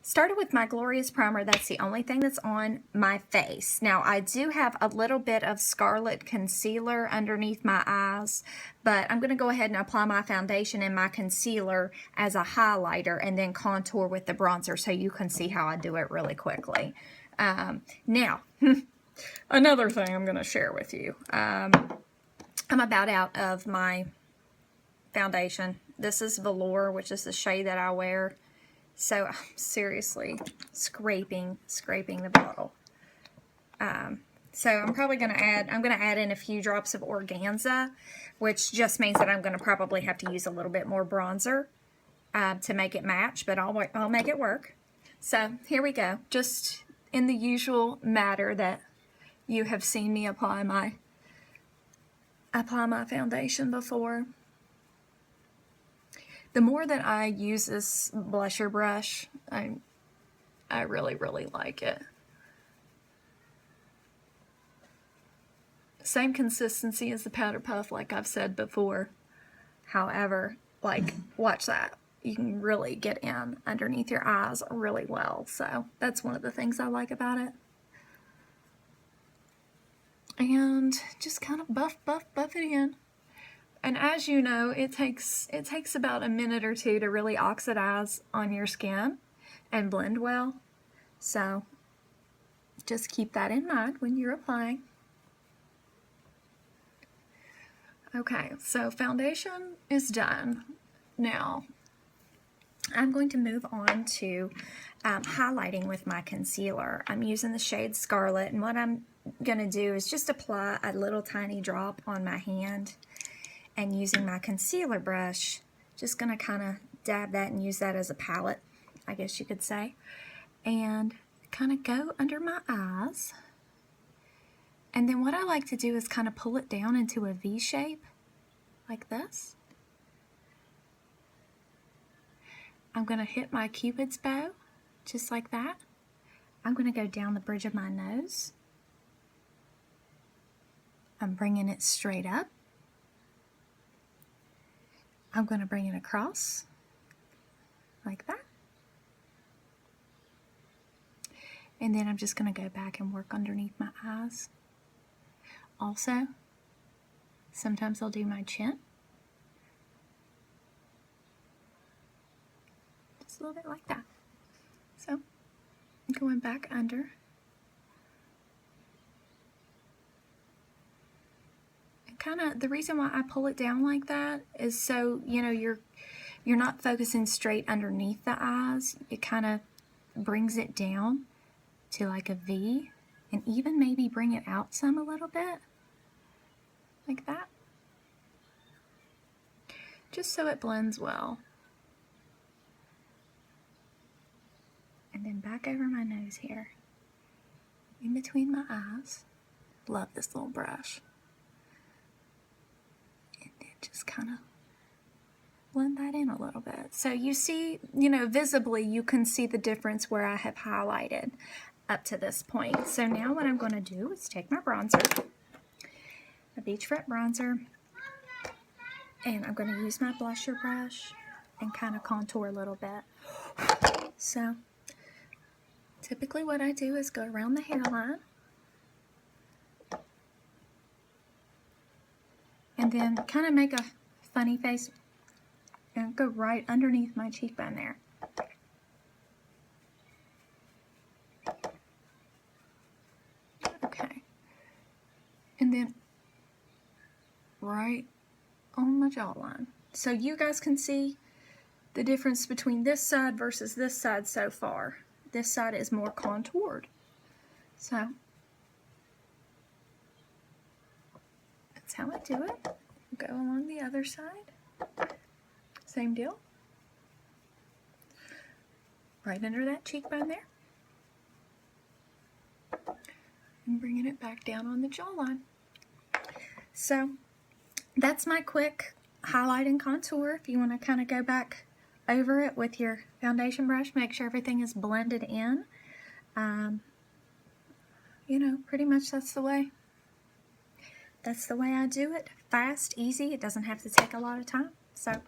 started with my Glorious Primer. That's the only thing that's on my face. Now, I do have a little bit of Scarlet Concealer underneath my eyes, but I'm going to go ahead and apply my foundation and my concealer as a highlighter and then contour with the bronzer so you can see how I do it really quickly. Now, another thing I'm going to share with you. I'm about out of my foundation. This is Velour, which is the shade that I wear. So I'm seriously scraping the bottle. So I'm probably going to add in a few drops of organza, which just means that I'm going to probably have to use a little bit more bronzer to make it match, but I'll make it work. So here we go. Just in the usual matter that you have seen me apply my foundation before. The more that I use this blusher brush, I really, really like it. Same consistency as the Powder Puff, like I've said before. However, like, watch that. You can really get in underneath your eyes really well. So that's one of the things I like about it. And just kind of buff it in. And as you know, it takes about a minute or two to really oxidize on your skin and blend well. So just keep that in mind when you're applying. Okay, so foundation is done. Now, I'm going to move on to highlighting with my concealer. I'm using the shade Scarlet, and what I'm going to do is just apply a little tiny drop on my hand. And using my concealer brush, just going to kind of dab that and use that as a palette, I guess you could say. And kind of go under my eyes. And then what I like to do is kind of pull it down into a V shape, like this. I'm going to hit my Cupid's bow, just like that. I'm going to go down the bridge of my nose. I'm bringing it straight up. I'm going to bring it across, like that. And then I'm just going to go back and work underneath my eyes. Also, sometimes I'll do my chin. Just a little bit like that. So, I'm going back under. Kind of the reason why I pull it down like that is so you're not focusing straight underneath the eyes. It kind of brings it down to like a V, and even maybe bring it out some a little bit like that, just so it blends well. And then back over my nose here, in between my eyes. Love this little brush. Just kind of blend that in a little bit. So you see, visibly you can see the difference where I have highlighted up to this point. So now what I'm going to do is take my bronzer, a beachfront bronzer, and I'm going to use my blusher brush and kind of contour a little bit. So typically what I do is go around the hairline. And then kind of make a funny face and go right underneath my cheekbone there. Okay. And then right on my jawline. So you guys can see the difference between this side versus this side so far. This side is more contoured. So that's how I do it. Go along the other side. Same deal. Right under that cheekbone there. And bringing it back down on the jawline. So that's my quick highlight and contour. If you want to kind of go back over it with your foundation brush, make sure everything is blended in. Pretty much that's the way I do it. Fast, easy. It doesn't have to take a lot of time. So